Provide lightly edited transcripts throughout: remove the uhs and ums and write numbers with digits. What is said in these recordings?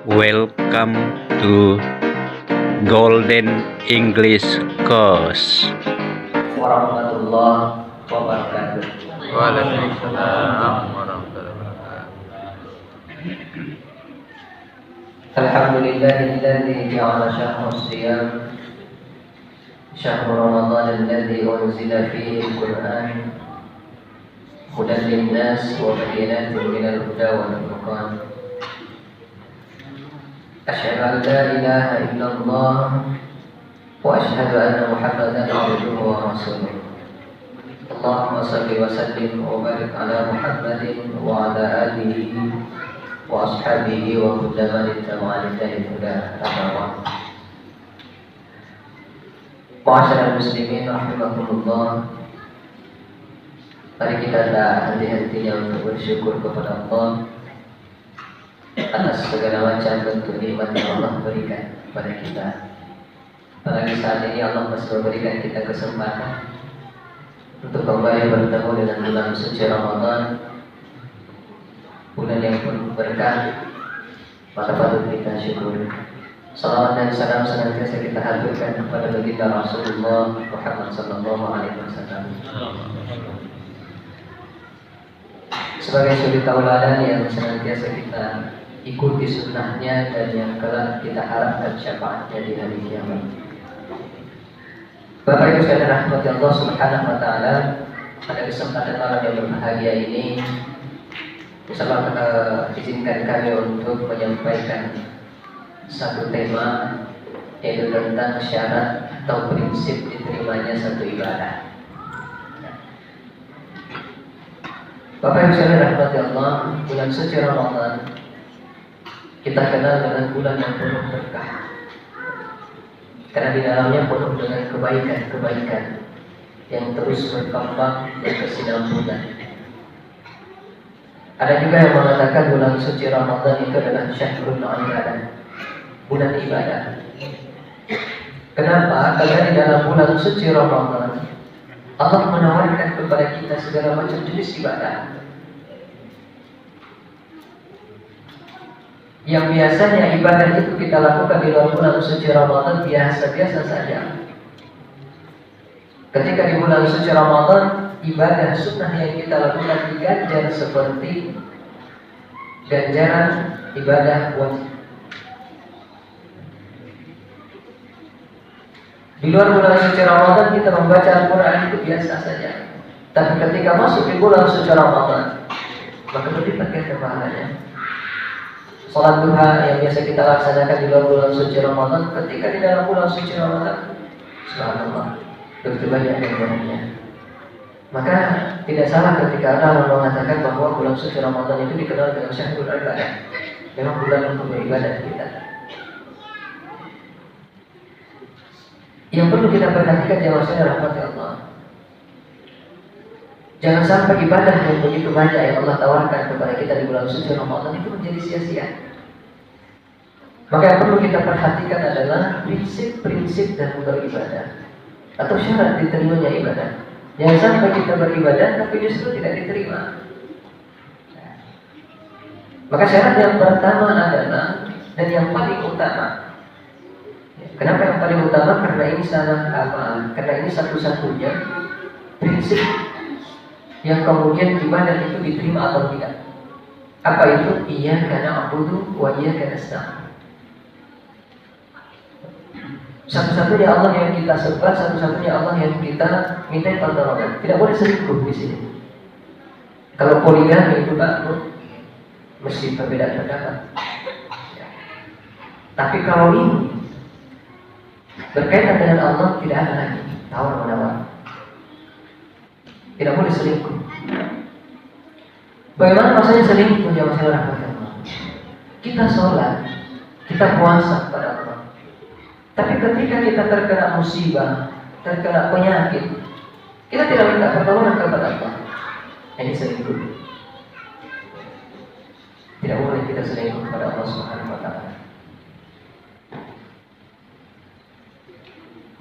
Welcome to Golden English Course. Warahmatullahi wabarakatuh. Waalaikumsalam warahmatullahi wabarakatuh. Alhamdulillahilladzi ja'ala syahra siyam syahru Ramadan alladzi unzila fihi al-Qur'an hudan lin-nas wa bayyinatin minal huda wal furqan. Asyhadu an la ilaha illallah wa asyhadu anna Muhammadan abduhu wa rasuluh. Allahumma shalli wa sallim wa barik ala Muhammadin wa ala alihi wa ashabihi wa kulli man ittaba'a huda amma ba'd. Ma'asyiral muslimin rahimakumullah. Mari kita hati-hatinya untuk bersyukur kepada Allah atas segala macam bentuk nikmat yang Allah berikan kepada kita. Apalagi saat ini Allah masih memberikan kita kesempatan untuk kembali bertemu dengan bulan suci Ramadan, bulan yang penuh berkah. Maka patut kita syukuri. Salawat dan salam senantiasa kita haturkan kepada baginda Rasulullah Muhammad sallallahu alaihi wasallam sebagai suri tauladan yang senantiasa kita ikuti sunnahnya dan yang kelak kita harapkan syafaatnya di hari kiamat. Bapak Ibu sekalian rahmati Allah Subhanahu wa taala, pada kesempatan malam yang berbahagia ini bersama izinkan kami untuk menyampaikan satu tema, yaitu tentang syarat atau prinsip diterimanya satu ibadah. Bapak Ibu sekalian rahmati Allah, bulan suci Ramadan kita kenal dengan bulan yang penuh berkah, karena di dalamnya penuh dengan kebaikan-kebaikan yang terus berkembang berkesinambungan. Ada juga yang mengatakan bulan suci Ramadan itu adalah syahrul ibadah, bulan ibadah. Kenapa? Karena di dalam bulan suci Ramadan Allah menawarkan kepada kita segala macam jenis ibadah yang biasanya ibadah itu kita lakukan di luar bulan suci Ramadan biasa-biasa saja. Ketika di bulan suci Ramadan, ibadah sunnah yang kita lakukan diganjar seperti ganjaran ibadah wajib. Di luar bulan suci Ramadan kita membaca Al-Quran itu biasa saja. Tapi ketika masuk di bulan suci Ramadan, maka berlipat ganda pahalanya. Salat duha yang biasa kita laksanakan di luar bulan suci Ramadan, ketika di dalam bulan suci Ramadan, subhanallah, begitu banyak ganjarannya. Maka tidak salah ketika ada orang mengatakan bahwa bulan suci Ramadan itu dikenal dengan syahrul ibadah. Memang bulan untuk beribadah kita. Yang perlu kita perhatikan jemaah sekalian rahmati Allah, jangan sampai ibadah yang begitu banyak yang Allah tawarkan kepada kita di bulan suci Ramadan itu menjadi sia-sia. Maka yang perlu kita perhatikan adalah prinsip-prinsip dalam beribadah atau syarat diterimanya ibadah. Jangan sampai kita beribadah tapi justru tidak diterima. Maka syarat yang pertama adalah, dan yang paling utama. Kenapa yang paling utama? Karena ini karena ini satu-satunya prinsip yang kemudian ibadah itu diterima atau tidak. Apa itu? Iyyaka na'budu wa iyyaka nasta'in. Satu-satunya Allah yang kita sembah, satu-satunya Allah yang kita minta pertolongan. Tidak boleh selingkuh di sini. Kalau poligami itu baru mesti perbedaan pendapat. Tapi kalau ini berkaitan dengan Allah, tidak ada lagi tawar-menawar. Tidak boleh selingkuh. Bagaimana maksudnya selingkuh? Ya masalah rahmatullah. Kita sholat, kita puasa kepada Allah. Tapi ketika kita terkena musibah, terkena penyakit, kita tidak minta pertolongan kepada Allah. Ini selingkuh. Tidak boleh kita selingkuh kepada Allah Subhanahu wa taala.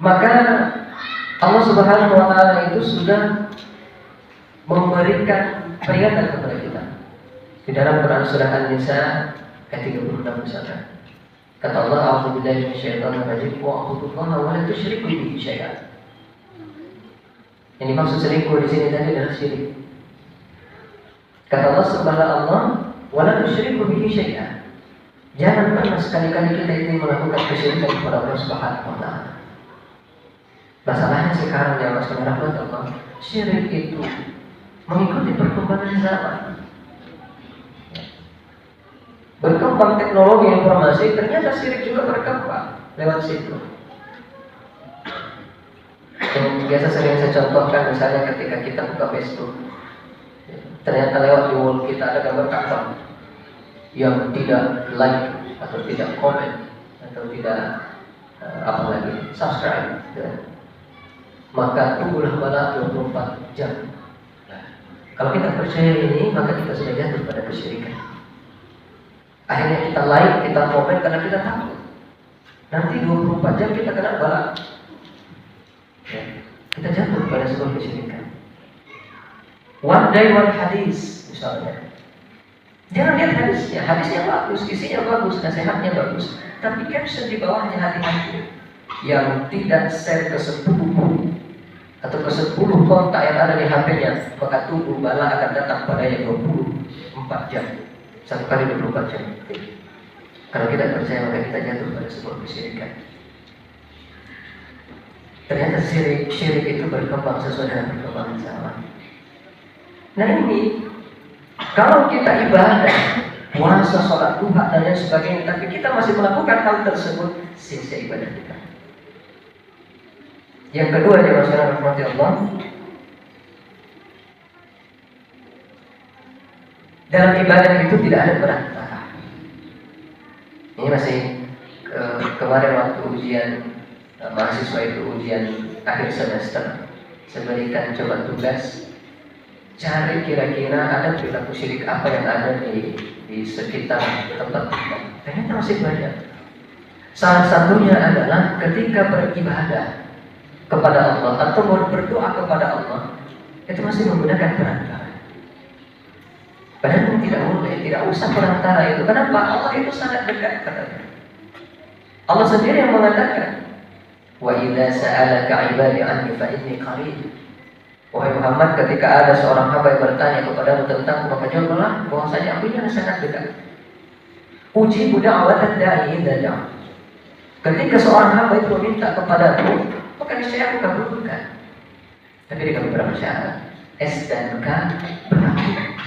Maka Allah Subhanahu wa taala itu sudah memberikan peringatan kepada kita di dalam Quran surah An-Nisa ayat 36 misalkan. Kata Allah, "A'udzubillahi minasyaitonir rajim wa a'budullaha wa la tusyriku bihi syai'an." Yang dimaksud selingkuh di sini tadi adalah syirik. Kata Allah, "Sembahlah Allah wa la tusyriku bihi syai'an." Jangan pernah sekali-kali kita ingin melakukan kesyirikan kepada Allah Subhanahu wa taala. Masalahnya sekarang ya Mas rahmat Allah, syirik itu mengikuti perkembangan zaman. Berkembang teknologi informasi, ternyata syirik juga berkembang lewat situ. Yang biasa sering saya contohkan, misalnya ketika kita buka Facebook, ternyata lewat di wall kita ada gambar Ka'bah yang tidak like atau tidak komen atau tidak apalagi subscribe, maka tunggulah bala 24 jam. Kalau kita percaya ini, maka kita sudah jatuh pada kesyirikan. Akhirnya kita like, kita komen karena kita takut nanti 24 jam kita kena bala. Kita jatuh pada sebuah kesyirikan. One day one hadis misalnya. Jangan lihat hadisnya bagus, isinya bagus, nasihatnya bagus, tapi caption di bawahnya hati-hati yang tidak share ke 10 atau ke 10 kontak yang ada di HP-nya, maka tunggu bala akan datang padanya 24 jam. Satu kali 24 jam. Kalau kita percaya, maka kita jatuh pada sebuah kesyirikan. Ternyata syirik itu berkembang sesuai dengan perkembangan zaman. Nah ini, kalau kita ibadah, puasa, sholat duha dan lain sebagainya, tapi kita masih melakukan hal tersebut, sia-sia ibadah kita. Yang kedua, ya masyarakat rahmati Allah, dalam ibadah itu tidak ada perantara. Ini masih kemarin waktu ujian mahasiswa itu ujian akhir semester, saya berikan coba tugas cari kira-kira ada perilaku syirik apa yang ada di sekitar tempat kita. Ternyata masih banyak. Salah satunya adalah ketika beribadah kepada Allah atau berdoa kepada Allah, itu masih menggunakan perantara. Padahal tidak boleh, tidak usah perantara itu. Kenapa? Allah itu sangat dekat padanya. Allah sendiri yang mengatakan, "Wa idza sa'alaka 'ibadi 'anni fa inni qarib." Wahai Muhammad, ketika ada seorang hamba yang bertanya kepadamu tentangku, maka jawablah bahwasanya aku ini sangat dekat. Ujibu da'watad da'i idza da'a. Ketika seorang hamba itu meminta kepadaku, maka niscaya aku kabulkan. Tapi dengan beberapa syarat. S dan K berlaku.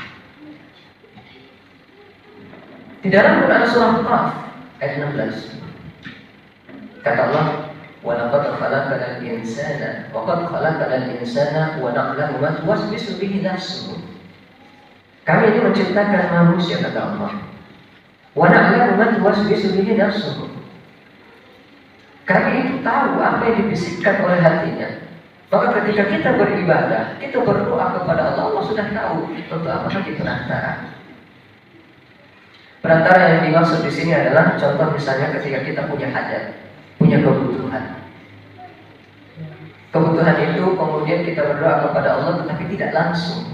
Di dalam Quran surah Qaf ayat 16 kata Allah, "Wa laqad khalaqnal insana wa qad khalaqnal insana wa na'lamu ma tuwaswisu bihi nafsuhu." Kami ini menciptakan manusia, kata Allah. Wa na'lamu ma tuwaswisu bihi nafsuhu. Kami itu tahu apa yang dibisikkan oleh hatinya. Maka ketika kita beribadah, kita berdoa kepada Allah, Allah sudah tahu untuk apa lagi perantara. Perantara yang dimaksud di sini adalah contoh misalnya ketika kita punya hajat, punya kebutuhan. Kebutuhan itu kemudian kita berdoa kepada Allah tetapi tidak langsung.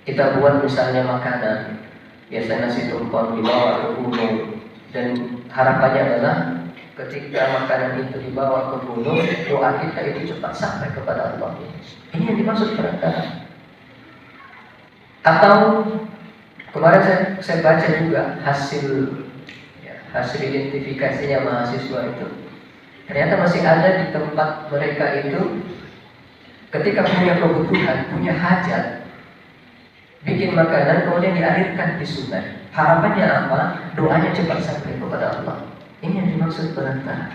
Kita buat misalnya makanan, biasanya nasi tumpeng dibawa ke gunung, dan harapannya adalah ketika makanan itu dibawa ke gunung, doa kita itu cepat sampai kepada Allah. Ini yang dimaksud perantara. Atau kemarin saya baca juga hasil identifikasinya mahasiswa itu. Ternyata masih ada di tempat mereka itu ketika punya kebutuhan, punya hajat, bikin makanan kemudian dialirkan di sungai. Harapannya apa? Doanya cepat sampai kepada Allah. Ini yang dimaksud perantara.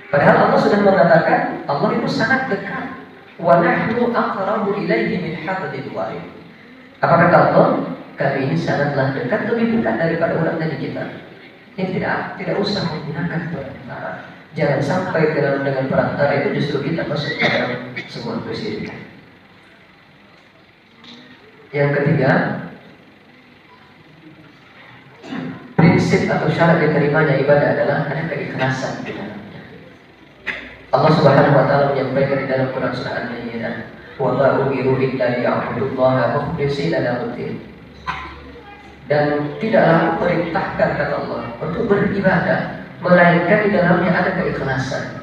Padahal Allah sudah mengatakan Allah itu sangat dekat. Wa nahnu aqrabu ilaihi min hablil warid. Apa kata Allah? Kami ini sangatlah dekat, lebih dekat daripada urat nadi kita. Ini tidak usah menggunakan perantara. Jangan sampai dengan perantara itu justru kita masuk ke dalam sebuah kesyirikan. Yang ketiga, prinsip atau syarat diterimanya ibadah adalah ada keikhlasan di dalamnya. Allah Subhanahu wa taala menyampaikan di dalam Quran surah An-Nahl, "Wa ma umiru illa liya'budullaha mukhlishina lahu-d-din." dan tidaklah aku perintahkan kata Allah untuk beribadah melainkan di dalamnya ada keikhlasan.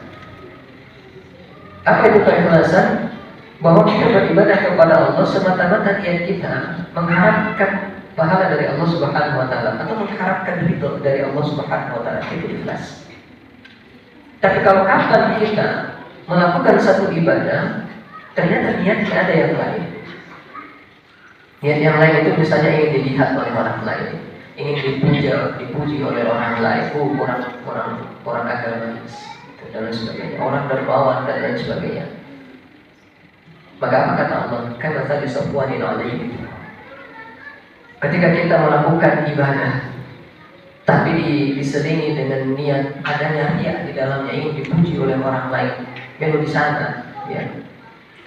Apa itu keikhlasan? Bahwa kita beribadah kepada Allah semata-mata niat kita mengharapkan pahala dari Allah Subhanahu wa taala atau mengharapkan ridho dari Allah Subhanahu wa taala, itu ikhlas. Tapi kalau kapan kita melakukan satu ibadah ternyata niatnya ada yang lain. Niat yang lain itu misalnya ingin dilihat oleh orang lain, ingin dipuji oleh orang lain, orang agamis dan lain sebagainya, orang dermawan dan lain sebagainya. Maka apa kata Allah? Karena tadi sopwanin alaihi. Ketika kita melakukan ibadah, tapi diselingi dengan niat adanya riya di dalamnya, ingin dipuji oleh orang lain, yang di sana, ya.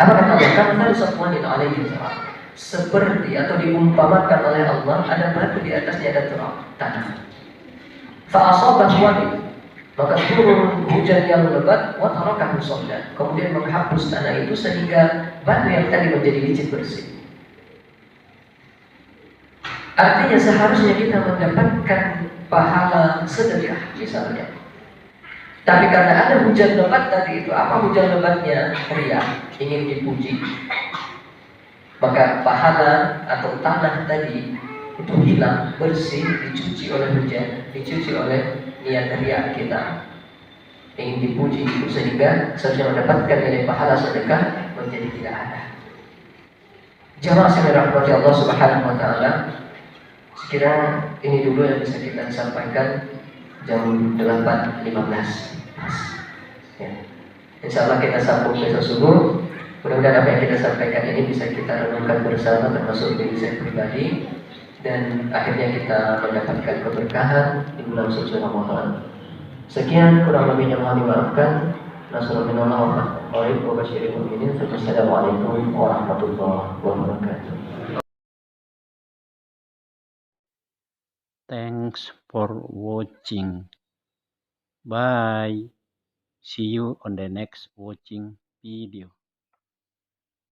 Apa kata Allah? Karena tadi sopwanin alaihi, seperti atau diumpamakan oleh Allah ada batu di atasnya ada tanah. Fa'asabat wadi, maka turun hujan yang lebat, wa tarakahu sawdan, kemudian menghapus tanah itu sehingga batu yang tadi menjadi licin bersih. Artinya seharusnya kita mendapatkan pahala sedekah misalnya. Tapi karena ada hujan lebat tadi itu, apa hujan lebatnya? Riya, ingin dipuji. Maka pahala atau tanah tadi itu hilang, bersih, dicuci oleh hujan, dicuci oleh niat riya kita, ingin dipuji, sehingga seharusnya mendapatkan nilai pahala sedekah menjadi tidak ada. Jamaah yang dirahmati Allah Subhanahu wa taala, sekira ini dulu yang bisa kita sampaikan. Jam 8.15 ya. Insyaallah kita sambung besok subuh. Mudah-mudahan apa yang kita sampaikan ini bisa kita renungkan bersama, termasuk diri saya pribadi, dan akhirnya kita mendapatkan keberkahan di bulan suci Ramadan. Sekian, kurang lebihnya mohon dimaafkan. Nasallallahu alaihi wa sallam. Wassalamualaikum warahmatullahi wabarakatuh. Thanks for watching. Bye. See you on the next watching video.